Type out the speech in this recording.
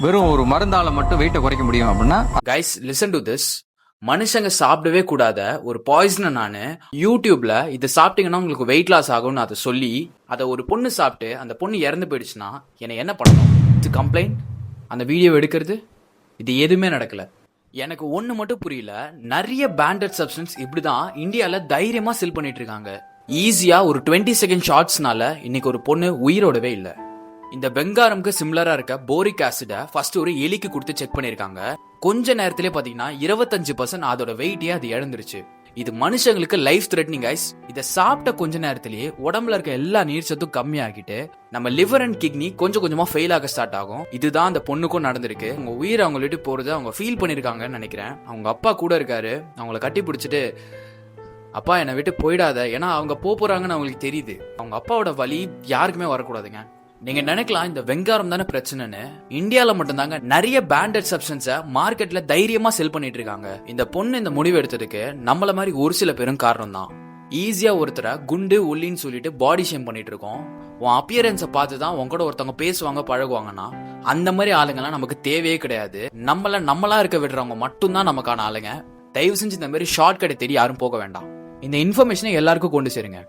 வெறும் ஒரு மருந்தால மட்டும் வெயிட்டை குறைக்க முடியும் அப்படின்னா கைஸ் லிசன் டு திஸ். மனுஷங்க சாப்பிடவே கூடாத ஒரு பாய்சனை நான் யூடியூப்ல இதை சாப்பிட்டீங்கன்னா உங்களுக்கு வெயிட் லாஸ் ஆகும்னு அதை சொல்லி அதை ஒரு பொண்ணு சாப்பிட்டு அந்த பொண்ணு இறந்து போயிடுச்சுன்னா என்னை என்ன பண்ணணும்? இது கம்ப்ளைண்ட், அந்த வீடியோ எடுக்கிறது, இது எதுவுமே நடக்கல. எனக்கு ஒன்று மட்டும் புரியல, நிறைய பேண்டட் சப்ஸ்டன்ஸ் இப்படிதான் இந்தியாவில் தைரியமாக செல் பண்ணிட்டு இருக்காங்க. ஈஸியாக ஒரு 20 செகண்ட் ஷார்ட்ஸ்னால இன்னைக்கு ஒரு பொண்ணு உயிரோடவே இல்லை. இந்த வெங்காரம்க்கு சிமிலரா இருக்க போரிக் ஆசிட ஃபர்ஸ்ட் ஒரு எலிக்கு கொடுத்து செக் பண்ணிருக்காங்க. கொஞ்ச நேரத்திலே பாத்தீங்கன்னா 25% அதோட வெயிட்டே அது இழந்துருச்சு. இது மனுஷங்களுக்கு லைஃப் த்ரெட்னிங் கைஸ். இதை சாப்பிட்ட கொஞ்ச நேரத்திலேயே உடம்புல இருக்க எல்லா நீர் சத்தும் கம்மியாகிட்டு நம்ம லிவர் அண்ட் கிட்னி கொஞ்சம் கொஞ்சமா ஃபெயில் ஆக ஸ்டார்ட் ஆகும். இதுதான் அந்த பொண்ணுக்கும் நடந்திருக்கு. அவங்க உயிரை அவங்க விட்டு போறது அவங்க ஃபீல் பண்ணிருக்காங்கன்னு நினைக்கிறேன். அவங்க அப்பா கூட இருக்காரு, அவங்கள கட்டி பிடிச்சிட்டு அப்பா என்னை விட்டு போயிடாத, ஏன்னா அவங்க போறாங்கன்னு அவங்களுக்கு தெரியுது. அவங்க அப்பாவோட வலி யாருக்குமே வரக்கூடாதுங்க. நீங்க நினைக்கலாம் இந்த வெங்காரம் தானே பிரச்சனைன்னு. இந்தியால மட்டும்தாங்க நிறைய பேண்டட் சப்ஸ்டன்ஸை மார்க்கெட்ல தைரியமா செல் பண்ணிட்டு இருக்காங்க. இந்த பொண்ணு இந்த முடிவு எடுத்ததுக்கு நம்மள மாதிரி ஒரு சில பேரும் காரணம் தான். ஈஸியா ஒருத்தரை குண்டு ஒல்லின்னு சொல்லிட்டு பாடி ஷேம் பண்ணிட்டு இருக்கோம். உன் அப்பியரன்ஸை பார்த்து தான் உன் கூட ஒருத்தவங்க பேசுவாங்க பழகுவாங்கன்னா அந்த மாதிரி ஆளுங்கெல்லாம் நமக்கு தேவையே கிடையாது. நம்மளா இருக்க விடுறவங்க மட்டும்தான் நமக்கான ஆளுங்க. தயவு செஞ்சு இந்த மாதிரி ஷார்ட் கட்டை தேடி யாரும் போக வேண்டாம். இந்த இன்ஃபர்மேஷனை எல்லாருக்கும் கொண்டு சேருங்க.